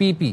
PP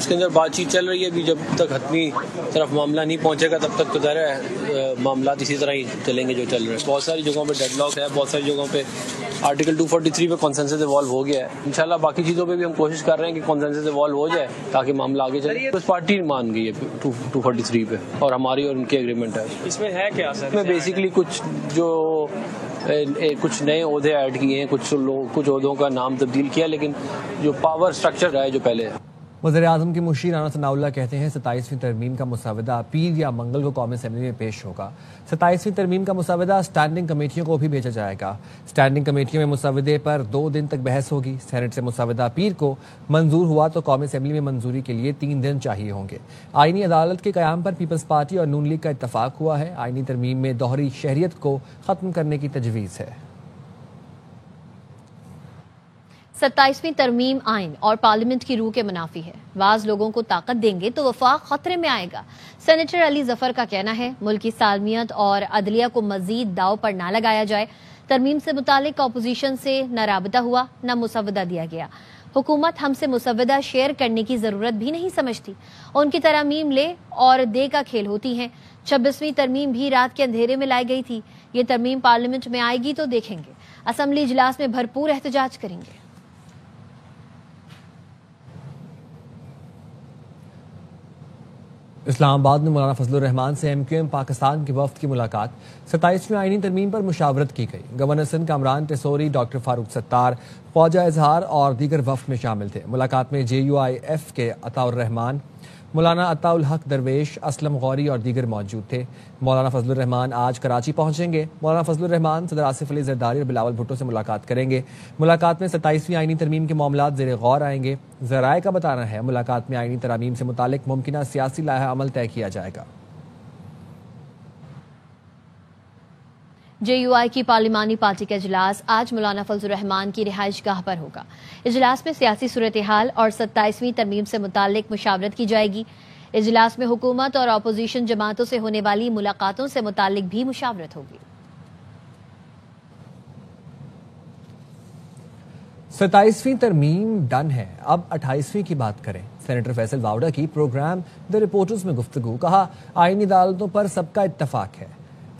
اس کے اندر بات چیت چل رہی ہے. ابھی جب تک حتمی طرف معاملہ نہیں پہنچے گا تب تک تو ظاہر ہے معاملات اسی طرح ہی چلیں گے جو چل رہے ہیں. بہت ساری جگہوں پہ ڈیڈ لاک ہے, بہت ساری جگہوں پہ آرٹیکل 243 پہ کنسنسس ایوالو ہو گیا ہے. انشاءاللہ باقی چیزوں پہ بھی ہم کوشش کر رہے ہیں کہ کنسنسس ایوالو ہو جائے تاکہ معاملہ آگے چلے. اس پارٹی مان گئی ہے 243 پہ, اور ہماری اور ان کی ایگریمنٹ ہے. اس میں ہے کیا سر؟ اس میں بیسکلی کچھ نئے عہدے ایڈ کیے ہیں, کچھ عہدوں کا نام تبدیل کیا, لیکن جو پاور سٹرکچر ہے جو پہلے ہے. وزیر اعظم کے مشیر رانا ثناء اللہ کہتے ہیں 27ویں ترمیم کا مسودہ پیر یا منگل کو قومی اسمبلی میں پیش ہوگا. 27ویں ترمیم کا مسودہ اسٹینڈنگ کمیٹیوں کو بھی بھیجا جائے گا. اسٹینڈنگ کمیٹیوں میں مسودے پر 2 دن تک بحث ہوگی. سینٹ سے مسودہ پیر کو منظور ہوا تو قومی اسمبلی میں منظوری کے لیے 3 دن چاہیے ہوں گے. آئینی عدالت کے قیام پر پیپلز پارٹی اور نون لیگ کا اتفاق ہوا ہے. آئینی ترمیم میں دوہری شہریت کو ختم کرنے کی تجویز ہے. 27ویں ترمیم آئین اور پارلیمنٹ کی روح کے منافی ہے. بعض لوگوں کو طاقت دیں گے تو وفاق خطرے میں آئے گا. سینیٹر علی ظفر کا کہنا ہے ملک کی سالمیت اور عدلیہ کو مزید داؤ پر نہ لگایا جائے. ترمیم سے متعلق اپوزیشن سے نہ رابطہ ہوا نہ مسودہ دیا گیا. حکومت ہم سے مسودہ شیئر کرنے کی ضرورت بھی نہیں سمجھتی. ان کی ترامیم لے اور دے کا کھیل ہوتی ہیں. 26ویں ترمیم بھی رات کے اندھیرے میں لائی گئی تھی. یہ ترمیم پارلیمنٹ میں آئے گی تو دیکھیں گے. اسمبلی اجلاس میں بھرپور احتجاج کریں گے. اسلام آباد میں مولانا فضل الرحمان سے MQM پاکستان کے وفد کی ملاقات. 27ویں آئینی ترمیم پر مشاورت کی گئی. گورنر سندھ کامران ٹیسوری, ڈاکٹر فاروق ستار, خواجہ اظہار اور دیگر وفد میں شامل تھے. ملاقات میں JUIF کے عطاء الرحمان, مولانا عطاء الحق درویش, اسلم غوری اور دیگر موجود تھے. مولانا فضل الرحمان آج کراچی پہنچیں گے. مولانا فضل الرحمان صدر آصف علی زرداری اور بلاول بھٹو سے ملاقات کریں گے. ملاقات میں 27ویں آئینی ترمیم کے معاملات زیر غور آئیں گے. ذرائع کا بتانا ہے ملاقات میں آئینی ترامیم سے متعلق ممکنہ سیاسی لائحہ عمل طے کیا جائے گا. JUI کی پارلیمانی پارٹی کا اجلاس آج مولانا فضل الرحمان کی رہائش گاہ پر ہوگا. اجلاس میں سیاسی صورتحال اور 27ویں ترمیم سے متعلق مشاورت کی جائے گی. اجلاس میں حکومت اور اپوزیشن جماعتوں سے ہونے والی ملاقاتوں سے متعلق بھی مشاورت ہوگی. 27ویں ترمیم ڈن ہے, اب 28ویں کی بات کریں. سینیٹر فیصل واوڈا کی پروگرام دی رپورٹرز میں گفتگو. کہا آئینی عدالتوں پر سب کا اتفاق ہے.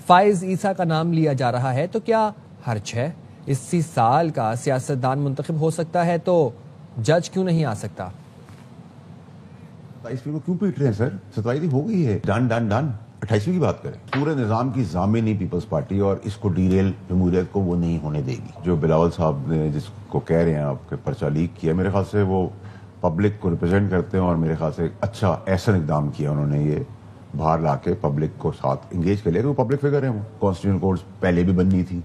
فائز عیسیٰ کا نام لیا جا رہا ہے تو کیا حرج ہے؟ 80 سال کا سیاستدان منتخب ہو سکتا ہے تو جج کیوں نہیں آ سکتا؟ 27ویں کو کیوں پیٹ رہے ہیں سر؟ 27ویں ہو گئی ہے, ڈن ڈن ڈن. 28ویں کی بات کریں. پورے نظام کی ضامن نہیں پیپلز پارٹی, اور اس کو ڈیریل جمہوریت کو وہ نہیں ہونے دے گی. جو بلاول صاحب نے جس کو کہہ رہے ہیں آپ کے پرچہ لیک کیا, میرے خیال سے وہ پبلک کو ریپرزینٹ کرتے ہیں, اور میرے خیال سے اچھا ایسا اقدام کیا انہوں نے, یہ باہر لا کے پبلک کو ساتھ انگیج کر لیا. وہ پبلک فگر ہیں. وہ کانسٹیٹیوشن کورٹس پہلے بھی بننی تھی,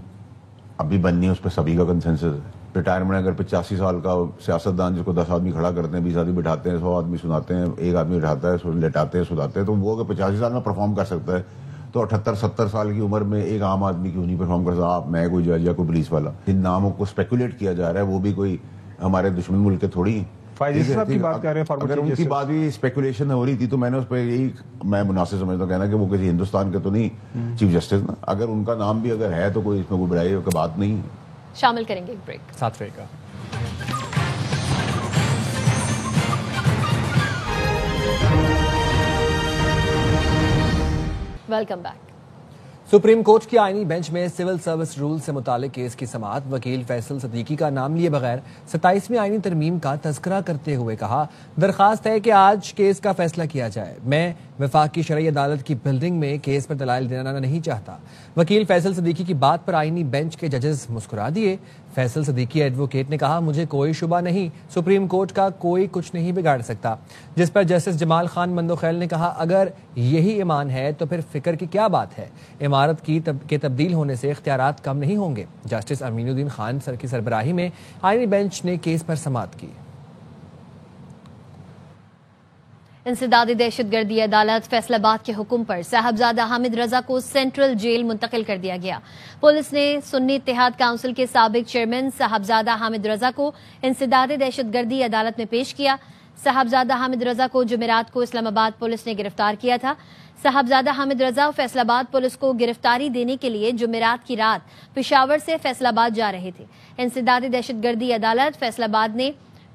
اب بھی بننی ہے, اس پہ سبھی کا کنسنسس ہے. ریٹائرمنٹ اگر 85 سال کا سیاستدان جس کو 10 آدمی کھڑا کرتے ہیں, 20 آدمی بٹھاتے ہیں, 100 آدمی سناتے ہیں, ایک آدمی بٹھاتا ہے, لٹاتے ہیں, سناتے ہیں, تو وہ اگر 85 سال میں پرفارم کر سکتا ہے تو 78-70 سال کی عمر میں ایک عام آدمی کیوں نہیں پرفارم کر سکتا؟ آپ, میں, کوئی جج یا کوئی پولیس والا. جن ناموں کو اسپیکولیٹ کیا جا رہا ہے وہ بھی کوئی ہمارے دشمن ملک کے تھوڑی. اگر ان کی بات بھی اسپیکولیشن ہو رہی تھی تو میں نے اس پہ یہی میں مناسب سمجھتا ہوں کہنا کہ وہ کسی ہندوستان کے تو نہیں چیف جسٹس نا. اگر ان کا نام بھی اگر ہے تو کوئی اس میں کوئی برائی کی بات نہیں. شامل کریں گے ایک بریک. ساتھ رہے گا. Welcome back. سپریم کورٹ کی آئینی بینچ میں سول سروس رول سے متعلق کیس کی سماعت. وکیل فیصل صدیقی کا نام لیے بغیر 27ویں آئینی ترمیم کا تذکرہ کرتے ہوئے کہا درخواست ہے کہ آج کیس کا فیصلہ کیا جائے. میں وفاقی شرعی عدالت کی بلڈنگ میں کیس پر دلائل دینا نہیں چاہتا. وکیل فیصل صدیقی کی بات پر آئینی بینچ کے ججز مسکرا دیے. فیصل صدیقی ایڈوکیٹ نے کہا مجھے کوئی شبہ نہیں, سپریم کورٹ کا کوئی کچھ نہیں بگاڑ سکتا. جس پر جسٹس جمال خان مندوخیل نے کہا اگر یہی ایمان ہے تو پھر فکر کی کیا بات ہے؟ عمارت کے تبدیل ہونے سے اختیارات کم نہیں ہوں گے. جسٹس امین الدین خان سر کی سربراہی میں آئینی بینچ نے کیس پر سماعت کی. انسدادی دہشت گردی عدالت فیصل آباد کے حکم پر صاحبزادہ حامد رضا کو سینٹرل جیل منتقل کر دیا گیا. پولیس نے سنی اتحاد کونسل کے سابق چیئرمین صاحبزادہ حامد رضا کو انسدادی دہشت گردی عدالت میں پیش کیا. صاحبزادہ حامد رضا کو جمعرات کو اسلام آباد پولیس نے گرفتار کیا تھا. صاحبزادہ حامد رضا فیصل آباد پولیس کو گرفتاری دینے کے لیے جمعرات کی رات پشاور سے فیصل آباد جا رہے تھے. انسدادی دہشت گردی عدالت فیصل آباد نے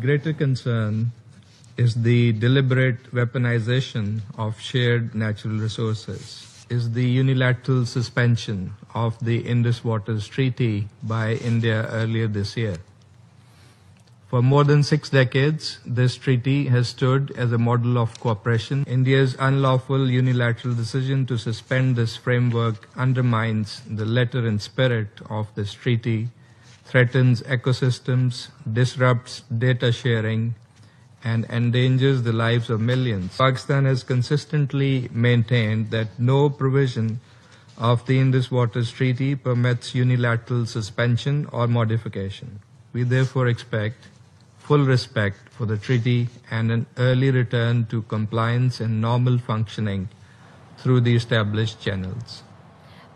Greater concern is the deliberate weaponization of shared natural resources, is the unilateral suspension of the Indus Waters Treaty by India earlier this year. For more than 6 decades, this treaty has stood as a model of cooperation. India's unlawful unilateral decision to suspend this framework undermines the letter and spirit of this treaty, threatens ecosystems, disrupts data sharing, and endangers the lives of millions. Pakistan has consistently maintained that no provision of the Indus Waters Treaty permits unilateral suspension or modification. We therefore expect full respect for the treaty and an early return to compliance and normal functioning through the established channels.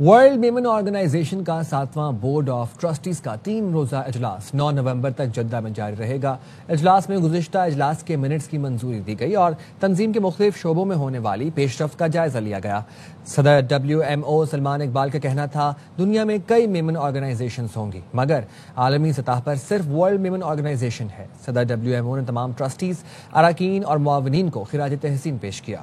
World Memon organisation کا 7واں board of trustees کا 3 روزہ اجلاس 9 نومبر تک Jeddah میں جاری رہے گا۔ اجلاس میں گزشتہ اجلاس کے منٹس کی منظوری دی گئی اور تنظیم کے مختلف شعبوں میں ہونے والی پیش رفت کا جائزہ لیا گیا۔ صدر WMO سلمان اقبال کا کہنا تھا دنیا میں کئی میمن آرگنائزیشنز ہوں گی مگر عالمی سطح پر صرف ورلڈ میمن آرگنائزیشن ہے۔ صدر WMO نے تمام ٹرسٹیز، اراکین اور معاونین کو خراج تحسین پیش کیا۔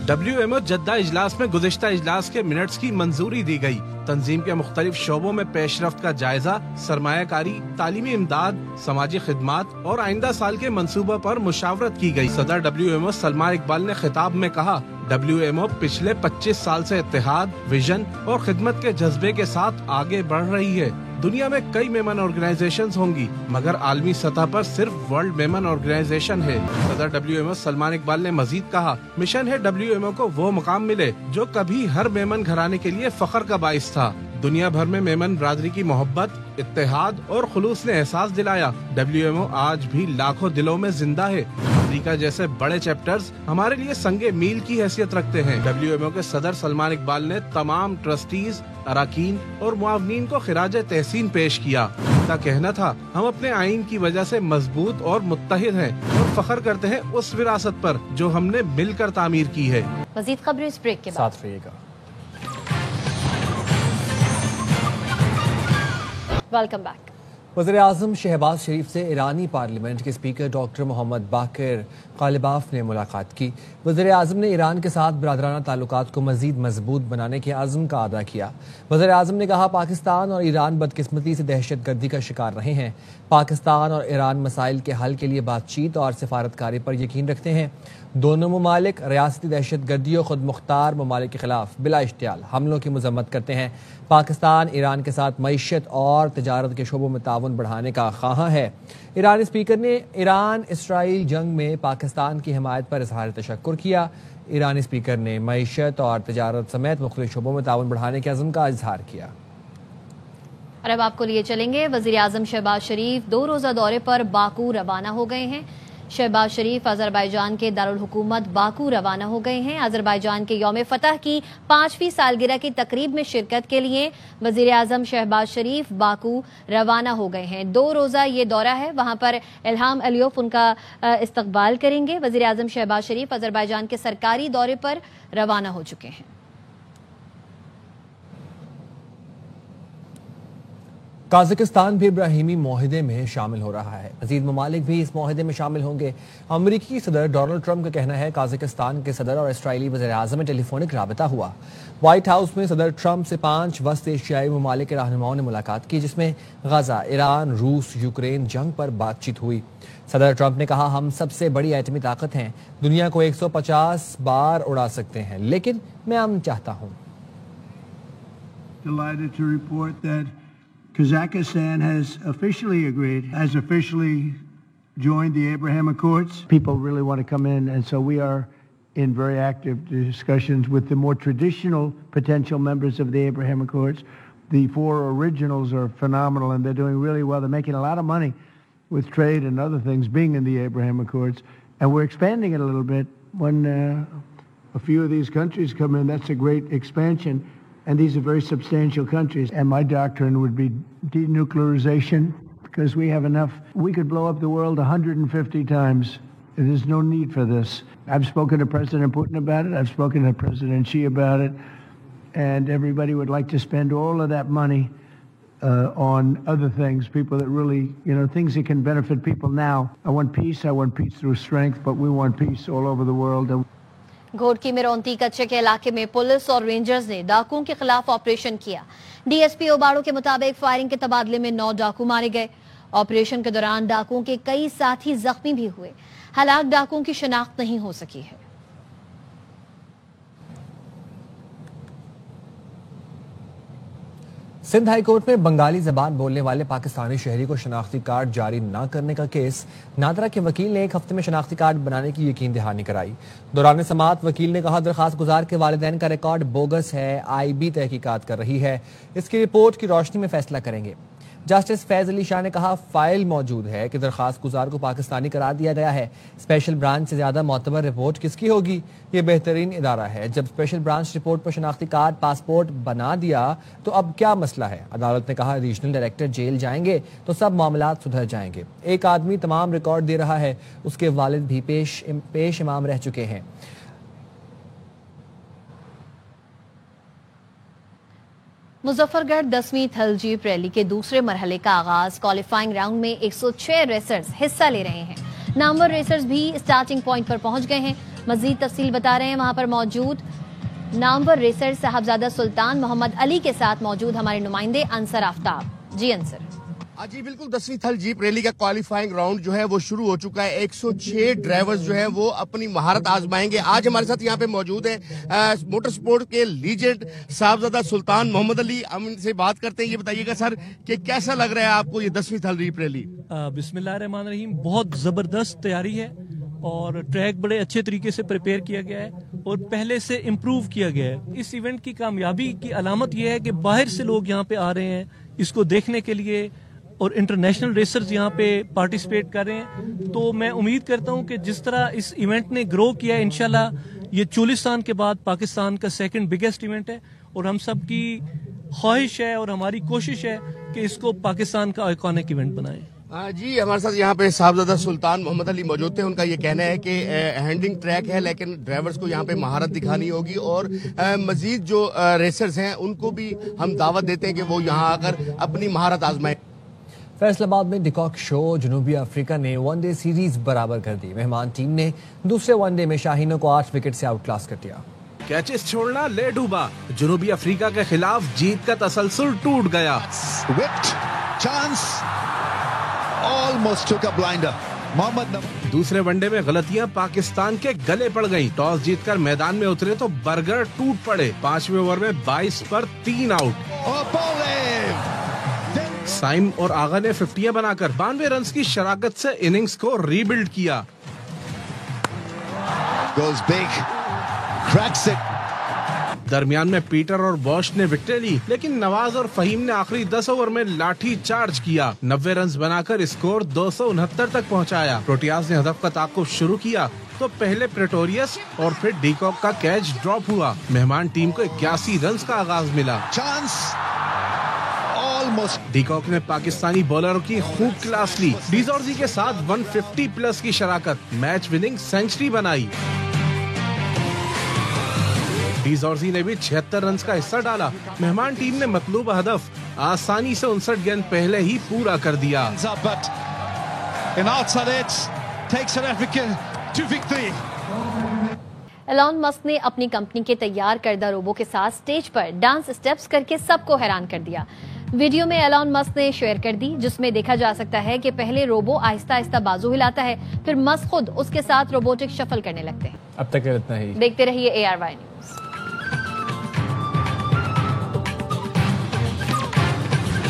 WMO جدہ اجلاس میں گزشتہ اجلاس کے منٹس کی منظوری دی گئی۔ تنظیم کے مختلف شعبوں میں پیش رفت کا جائزہ، سرمایہ کاری، تعلیمی امداد، سماجی خدمات اور آئندہ سال کے منصوبہ پر مشاورت کی گئی۔ صدر WMO سلمان اقبال نے خطاب میں کہا WMO پچھلے 25 سال سے اتحاد، ویژن اور خدمت کے جذبے کے ساتھ آگے بڑھ رہی ہے۔ دنیا میں کئی میمن آرگنائزیشنز ہوں گی مگر عالمی سطح پر صرف ورلڈ میمن آرگنائزیشن ہے۔ صدر WMO سلمان اقبال نے مزید کہا مشن ہے WMO کو وہ مقام ملے جو کبھی ہر میمن گھرانے کے لیے فخر کا باعث تھا۔ دنیا بھر میں میمن برادری کی محبت، اتحاد اور خلوص نے احساس دلایا WMO آج بھی لاکھوں دلوں میں زندہ ہے۔ امریکہ جیسے بڑے چیپٹرز ہمارے لیے سنگ میل کی حیثیت رکھتے ہیں۔ WMO کے صدر سلمان اقبال نے تمام ٹرسٹیز، اراکین اور معاونین کو خراج تحسین پیش کیا۔ ان کا کہنا تھا ہم اپنے آئین کی وجہ سے مضبوط اور متحد ہیں اور فخر کرتے ہیں اس وراثت پر جو ہم نے مل کر تعمیر کی ہے۔ مزید خبریں اس بریک کے بعد ساتھ رہیے گا۔ Welcome back. وزیر اعظم شہباز شریف سے ایرانی پارلیمنٹ کے اسپیکر ڈاکٹر محمد باقر قالباف نے ملاقات کی۔ وزیر اعظم نے ایران کے ساتھ برادرانہ تعلقات کو مزید مضبوط بنانے کے عزم کا اعادہ کیا۔ وزیر اعظم نے کہا پاکستان اور ایران بدقسمتی سے دہشت گردی کا شکار رہے ہیں۔ پاکستان اور ایران مسائل کے حل کے لیے بات چیت اور سفارتکاری پر یقین رکھتے ہیں۔ دونوں ممالک ریاستی دہشت گردی اور خود مختار ممالک کے خلاف بلا اشتعال حملوں کی مذمت کرتے ہیں۔ پاکستان ایران کے ساتھ معیشت اور تجارت کے شعبوں میں تعاون بڑھانے کا خواہاں ہے۔ ایرانی اسپیکر نے ایران اسرائیل جنگ میں پاکستان کی حمایت پر اظہار تشکر کیا۔ ایرانی اسپیکر نے معیشت اور تجارت سمیت مختلف شعبوں میں تعاون بڑھانے کے عزم کا اظہار کیا۔ اور اب آپ کو لیے چلیں گے وزیر اعظم شہباز شریف 2 روزہ دورے پر باکو روانہ ہو گئے ہیں۔ شہباز شریف آذربائیجان کے دارالحکومت باکو روانہ ہو گئے ہیں۔ آذربائیجان کے یوم فتح کی 5ویں سالگرہ کی تقریب میں شرکت کے لیے وزیر اعظم شہباز شریف باکو روانہ ہو گئے ہیں۔ 2 روزہ یہ دورہ ہے، وہاں پر الہام علیوف ان کا استقبال کریں گے۔ وزیر اعظم شہباز شریف آذربائیجان کے سرکاری دورے پر روانہ ہو چکے ہیں۔ قازقستان بھی ابراہیمی معاہدے میں شامل ہو رہا ہے۔ مزید ممالک بھی اس معاہدے میں شامل ہوں گے۔ امریکی صدر ڈونلڈ ٹرمپ کا کہنا ہے قازقستان کے صدر اور اسرائیلی وزیر اعظم میں ٹیلی فونک رابطہ ہوا۔ وائٹ ہاؤس میں صدر ٹرمپ سے 5 وسط ایشیائی ممالک کے رہنماؤں نے ملاقات کی جس میں غزہ، ایران، روس، یوکرین جنگ پر بات چیت ہوئی۔ صدر ٹرمپ نے کہا ہم سب سے بڑی ایٹمی طاقت ہیں، دنیا کو 150 بار اڑا سکتے ہیں لیکن میں امن چاہتا ہوں۔ Delighted to report that Kazakhstan has officially joined the Abraham Accords. People really want to come in, and so we are in very active discussions with the more traditional potential members of the Abraham Accords. The 4 originals are phenomenal, and they're doing really well. They're making a lot of money with trade and other things being in the Abraham Accords, and we're expanding it a little bit. When a few of these countries come in, that's a great expansion. And these are very substantial countries. And my doctrine would be denuclearization because we have enough. We could blow up the world 150 times. There's no need for this. I've spoken to President Putin about it. I've spoken to President Xi about it. And everybody would like to spend all of that money on other things, people that really, things that can benefit people now. I want peace. I want peace through strength, but we want peace all over the world. Ghotki میں رونتی کچے کے علاقے میں police اور rangers نے ڈاکوؤں کے خلاف operation کیا۔ ڈی ایس پی اوباڑو کے مطابق فائرنگ کے تبادلے میں 9 ڈاکو مارے گئے۔ آپریشن کے دوران ڈاکوؤں کے کئی ساتھی زخمی بھی ہوئے۔ ہلاک ڈاکوؤں کی شناخت نہیں ہو سکی ہے۔ سندھ ہائی کورٹ میں بنگالی زبان بولنے والے پاکستانی شہری کو شناختی کارڈ جاری نہ کرنے کا کیس نادرا کے وکیل نے 1 ہفتے میں شناختی کارڈ بنانے کی یقین دہانی کرائی۔ دوران سماعت وکیل نے کہا درخواست گزار کے والدین کا ریکارڈ بوگس ہے، IB تحقیقات کر رہی ہے، اس کی رپورٹ کی روشنی میں فیصلہ کریں گے۔ جسٹس فیض علی شاہ نے کہا فائل موجود ہے کہ درخواست گزار کو پاکستانی قرار دیا گیا ہے. اسپیشل برانچ سے زیادہ معتبر رپورٹ کس کی ہوگی؟ یہ بہترین ادارہ ہے. جب اسپیشل برانچ رپورٹ پر شناختی کارڈ پاسپورٹ بنا دیا تو اب کیا مسئلہ ہے؟ عدالت نے کہا ریجنل ڈائریکٹر جیل جائیں گے تو سب معاملات سدھر جائیں گے. ایک آدمی تمام ریکارڈ دے رہا ہے, اس کے والد بھی پیش امام رہ چکے ہیں. مظفر گڑھ 10ویں تھل جیپ ریلی کے دوسرے مرحلے کا آغاز. کوالیفائنگ راؤنڈ میں 106 ریسرز حصہ لے رہے ہیں. نامور ریسرز بھی سٹارٹنگ پوائنٹ پر پہنچ گئے ہیں. مزید تفصیل بتا رہے ہیں وہاں پر موجود نامور ریسر صاحبزادہ سلطان محمد علی کے ساتھ موجود ہمارے نمائندے انصر آفتاب. جی انصر. جی بالکل 10ویں تھل جیپ ریلی کا کوالیفائنگ راؤنڈ جو ہے وہ شروع ہو چکا ہے. 106 ڈرائیورز جو ہیں وہ اپنی مہارت آزمائیں گے. آج ہمارے ساتھ یہاں پہ موجود ہیں موٹر سپورٹ کے لیجنڈ صاحبزادہ سلطان محمد علی. ہم ان سے بات کرتے ہیں. یہ بتائیے گا سر کہ کیسا لگ رہا ہے آپ کو یہ 10ویں تھل جیپ ریلی؟ بسم اللہ الرحمن الرحیم. بہت زبردست تیاری ہے اور ٹریک بڑے اچھے طریقے سے پریپیئر کیا گیا ہے اور پہلے سے امپروو کیا گیا ہے. اس ایونٹ کی کامیابی کی علامت یہ ہے کہ باہر سے لوگ یہاں پہ آ رہے ہیں اس کو دیکھنے کے لیے اور انٹرنیشنل ریسرز یہاں پہ پارٹیسپیٹ کر رہے ہیں. تو میں امید کرتا ہوں کہ جس طرح اس ایونٹ نے گرو کیا ہے انشاءاللہ یہ چولستان کے بعد پاکستان کا سیکنڈ بگیسٹ ایونٹ ہے اور ہم سب کی خواہش ہے اور ہماری کوشش ہے کہ اس کو پاکستان کا آئیکونک ایونٹ بنائیں. جی ہمارے ساتھ یہاں پہ صاحبزادہ سلطان محمد علی موجود تھے. ان کا یہ کہنا ہے کہ ہینڈنگ ٹریک ہے لیکن ڈرائیورز کو یہاں پہ مہارت دکھانی ہوگی اور مزید جو ریسرز ہیں ان کو بھی ہم دعوت دیتے ہیں کہ وہ یہاں آ کر اپنی مہارت آزمائیں. فیصل آباد میں ڈیکاک شو. جنوبی افریقہ نے ون ڈے سیریز برابر کر دی. مہمان ٹیم نے دوسرے ون ڈے میں شاہینوں کو 8 وکٹ سے آؤٹ کلاس کر دیا. کیچز چھوڑنا لے ڈوبا. جنوبی افریقہ کے خلاف جیت کا تسلسل ٹوٹ گیا. دوسرے ون ڈے میں غلطیاں پاکستان کے گلے پڑ گئیں. ٹاس جیت کر میدان میں اترے تو برگر ٹوٹ پڑے. 5ویں اوور میں 22 پر 3 آؤٹ. سائم اور آغا نے 50 بنا کر 92 رنز کی شراکت سے اننگز کو ری بلڈ کیا. درمیان میں پیٹر اور بوش نے وکٹیں لی لیکن نواز اور فہیم نے آخری 10 اوور میں لاٹھی چارج کیا. 90 رنز بنا کر اسکور 269 تک پہنچایا. پروٹیاز نے ہدف کا تعاقب شروع کیا تو پہلے پریٹوریس اور پھر ڈیکاک کا کیچ ڈراپ ہوا. مہمان ٹیم کو 81 رنز کا آغاز ملا. ڈیکاک نے پاکستانی بولروں کی خوب کلاس لی. ڈیزورزی کے ساتھ 150 پلس کی شراکت. میچ وننگ سینچری بنائی. ڈیزورزی نے بھی 76 رنز کا حصہ ڈالا. مہمان ٹیم نے مطلوب ہدف آسانی سے 59 گیند پہلے ہی پورا کر دیا. ایلان مسک نے اپنی کمپنی کے تیار کردہ روبو کے ساتھ سٹیج پر ڈانس سٹیپس کر کے سب کو حیران کر دیا. ویڈیو میں ایلان مسک نے شیئر کر دی جس میں دیکھا جا سکتا ہے کہ پہلے روبو آہستہ آہستہ بازو ہلاتا ہے پھر مسک خود اس کے ساتھ روبوٹک شفل کرنے لگتے ہیں. اب تک اتنا ہی. دیکھتے رہیے ARY نیوز.